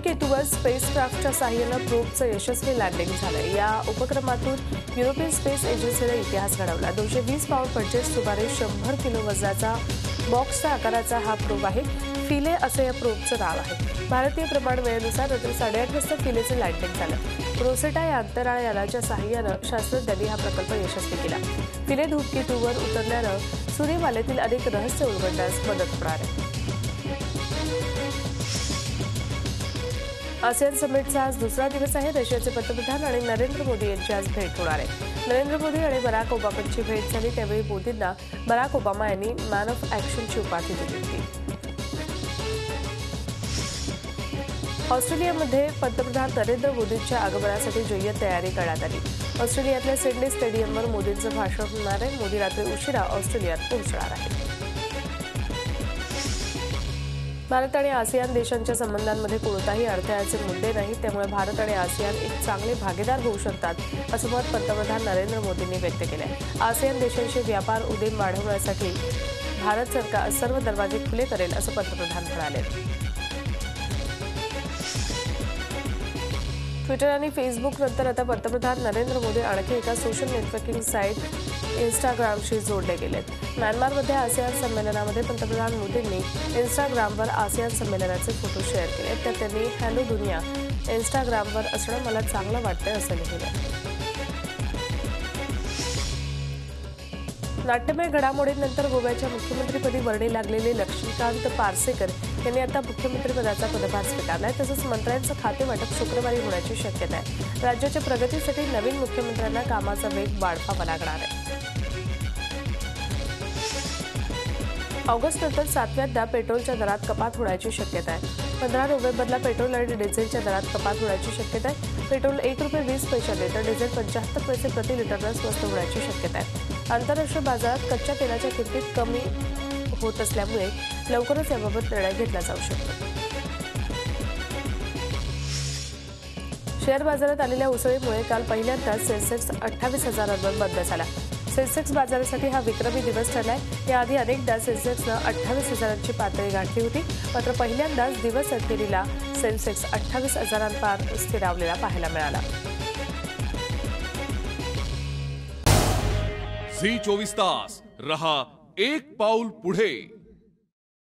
धूमकेतूवर स्पेसक्राफ्टच्या साहाय्याने प्रोबचं यशस्वी लँडिंग झालं। या उपक्रमातून युरोपियन स्पेस एजन्सीने इतिहास घडवला। 220 पाउंड म्हणजे सुमारे 100 किलो वजनाचा बॉक्सच्या आकाराचा हा प्रोब आहे। फिले असे या प्रोबचं नाव आहे। भारतीय प्रमाण वेळेनुसार रात्री 8:30 वाजता फिलेचं लँडिंग झालं। रोसेटा या अंतराळ यानाच्या साहाय्याने शास्त्रज्ञांनी हा प्रकल्प यशस्वी केला। फिले धूमकेतूवर उतरल्यानं सूर्यमालेतील अनेक रहस्य उलगडण्यास मदत होणार आहे। आसियान समिटचा आज दुसरा दिवस आहे। रशियाचे पंतप्रधान आणि नरेंद्र मोदी यांची आज भेट होणार आहे। नरेंद्र मोदी आणि बराक ओबामांची भेट झाली, त्यावेळी मोदींना बराक ओबामा यांनी मॅन ऑफ ॲक्शनची उपाधी दिली होती। ऑस्ट्रेलियामध्ये पंतप्रधान नरेंद्र मोदींच्या आगमनासाठी जय्यत तयारी करण्यात आली। ऑस्ट्रेलियातल्या सिडनी स्टेडियमवर मोदींचं भाषण होणार आहे। मोदी रात्री उशिरा ऑस्ट्रेलियात पोहोचणार आहेत। भारत आणि आसियान देशांच्या संबंधांमध्ये कोणताही अडथळ्याचे मुद्दे नाहीत, त्यामुळे भारत आणि आसियान एक चांगले भागीदार होऊ शकतात असं मत पंतप्रधान नरेंद्र मोदींनी व्यक्त केलं आहे। आसियान देशांशी व्यापार उदीम वाढवण्यासाठी भारत सरकार सर्व दरवाजे खुले करेल असं पंतप्रधान म्हणाले। ट्विटर आणि फेसबुक नंतर आता पंतप्रधान नरेंद्र मोदी आणखी एका सोशल नेटवर्किंग साईट इंस्टाग्रामशी जोडले गेलेत। म्यानमारमध्ये आसियान संमेलनामध्ये पंतप्रधान मोदींनी इंस्टाग्रामवर आसियान संमेलनाचे फोटो शेअर केले। त्यात त्यांनी हॅलो दुनिया इंस्टाग्रामवर असणं मला चांगलं वाटतंय असं लिहिलं। नाट्यमय घडामोडींनंतर गोव्याच्या मुख्यमंत्रीपदी वर्णी लागलेले लक्ष्मीकांत पार्सेकर यांनी आता मुख्यमंत्रीपदाचा पदभार स्वीकारलाय। तसंच मंत्र्यांचं खातेवाटप शुक्रवारी होण्याची शक्यता आहे। राज्याच्या प्रगतीसाठी नवीन मुख्यमंत्र्यांना कामाचा वेग वाढवावा लागणार आहे। ऑगस्टनंतर 7व्यांदा पेट्रोलच्या दरात कपात होण्याची शक्यता आहे। 15 नोव्हेंबरला पेट्रोल आणि डिझेलच्या दरात कपात होण्याची शक्यता आहे। पेट्रोल ₹1.20 तर डिझेल 75 पैसे प्रति लिटरनं स्वस्त होण्याची शक्यता आहे। आंतरराष्ट्रीय बाजारात कच्च्या तेलाच्या किमतीत कमी होत असल्यामुळे लवकरच याबाबत निर्णय घेतला जाऊ शकतो। शेअर बाजारात आलेल्या उसळीमुळे काल पहिल्यांदाच सेन्सेक्स 28,000वर बंद झाला। सेन्सेक्स बाजारासाठी हा विक्रमी दिवस ठरलाय। याआधी अनेकदा सेन्सेक्सनं 28,000ची पातळी गाठली होती, मात्र पहिल्यांदाच दिवस अखेरीला सेन्सेक्स 28,000पार स्थिरावलेला पाहायला मिळाला। झी 24 तास रहा एक पाऊल पुढे।